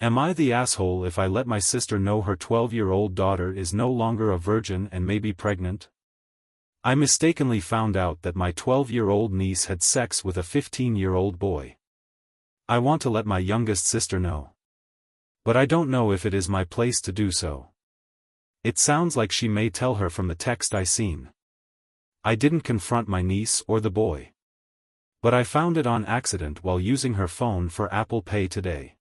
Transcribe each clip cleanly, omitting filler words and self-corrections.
Am I the asshole if I let my sister know her 12-year-old daughter is no longer a virgin and may be pregnant? I mistakenly found out that my 12-year-old niece had sex with a 15-year-old boy. I want to let my youngest sister know. But I don't know if it is my place to do so. It sounds like she may tell her from the text I seen. I didn't confront my niece or the boy. But I found it on accident while using her phone for Apple Pay today.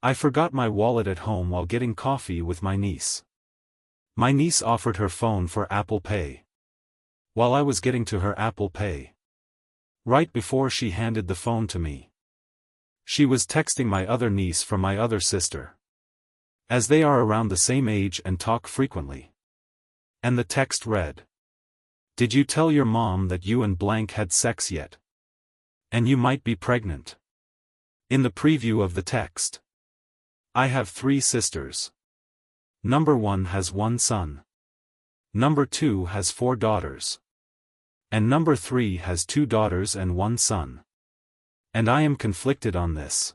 I forgot my wallet at home while getting coffee with my niece. My niece offered her phone for Apple Pay. While I was getting to her Apple Pay. Right before she handed the phone to me. She was texting my other niece from my other sister. As they are around the same age and talk frequently. And the text read. Did you tell your mom that you and blank had sex yet? And you might be pregnant. In the preview of the text. I have 3 sisters. Number 1 has 1 son. Number 2 has 4 daughters. And number 3 has 2 daughters and 1 son. And I am conflicted on this.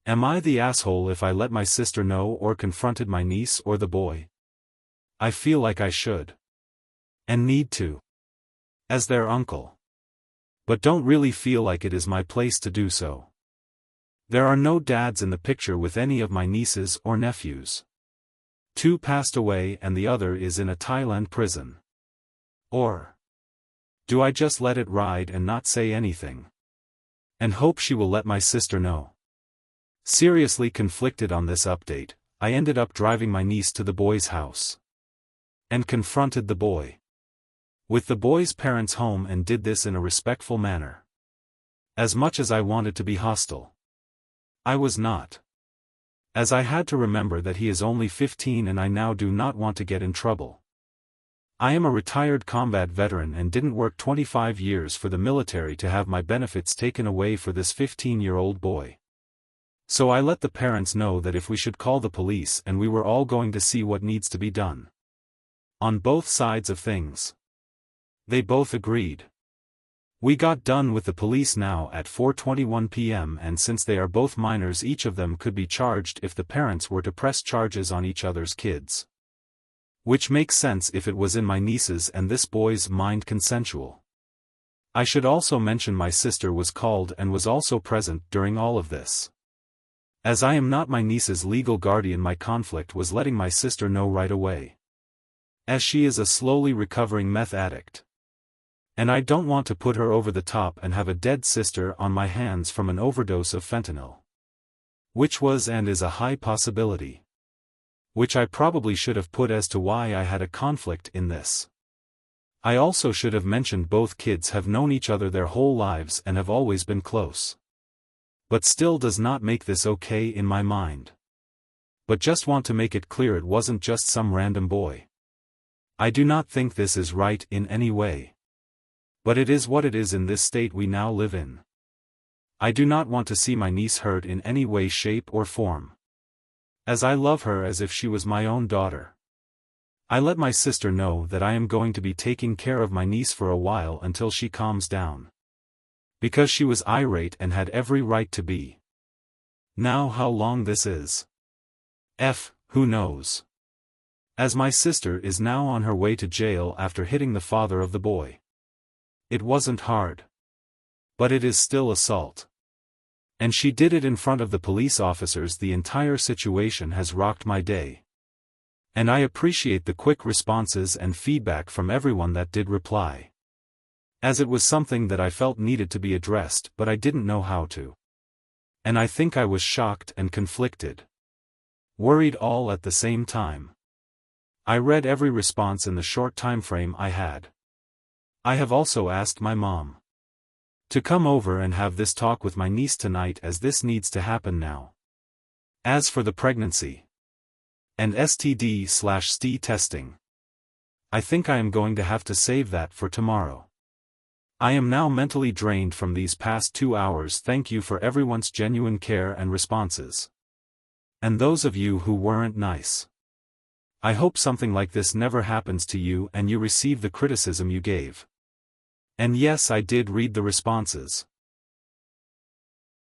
Am I the asshole if I let my sister know or confronted my niece or the boy? I feel like I should. And need to. As their uncle. But don't really feel like it is my place to do so. There are no dads in the picture with any of my nieces or nephews. 2 passed away and the other is in a Thailand prison. Or do I just let it ride and not say anything? And hope she will let my sister know. Seriously conflicted on this update, I ended up driving my niece to the boy's house. And confronted the boy. With the boy's parents home and did this in a respectful manner. As much as I wanted to be hostile. I was not. As I had to remember that he is only 15 and I now do not want to get in trouble. I am a retired combat veteran and didn't work 25 years for the military to have my benefits taken away for this 15-year-old boy. So I let the parents know that if we should call the police and we were all going to see what needs to be done. On both sides of things. They both agreed. We got done with the police now at 4:21 p.m. and since they are both minors each of them could be charged if the parents were to press charges on each other's kids. Which makes sense if it was in my niece's and this boy's mind consensual. I should also mention my sister was called and was also present during all of this. As I am not my niece's legal guardian, my conflict was letting my sister know right away. As she is a slowly recovering meth addict. And I don't want to put her over the top and have a dead sister on my hands from an overdose of fentanyl. Which was and is a high possibility. Which I probably should have put as to why I had a conflict in this. I also should have mentioned both kids have known each other their whole lives and have always been close. But still does not make this okay in my mind. But just want to make it clear it wasn't just some random boy. I do not think this is right in any way. But it is what it is in this state we now live in. I do not want to see my niece hurt in any way, shape or form. As I love her as if she was my own daughter. I let my sister know that I am going to be taking care of my niece for a while until she calms down. Because she was irate and had every right to be. Now how long this is? Who knows? As my sister is now on her way to jail after hitting the father of the boy. It wasn't hard. But it is still assault. And she did it in front of the police officers. The entire situation has rocked my day. And I appreciate the quick responses and feedback from everyone that did reply. As it was something that I felt needed to be addressed but I didn't know how to. And I think I was shocked and conflicted. Worried all at the same time. I read every response in the short time frame I had. I have also asked my mom to come over and have this talk with my niece tonight as this needs to happen now. As for the pregnancy and STD/ST testing, I think I am going to have to save that for tomorrow. I am now mentally drained from these past 2 hours. Thank you for everyone's genuine care and responses. And those of you who weren't nice. I hope something like this never happens to you and you receive the criticism you gave. And yes, I did read the responses.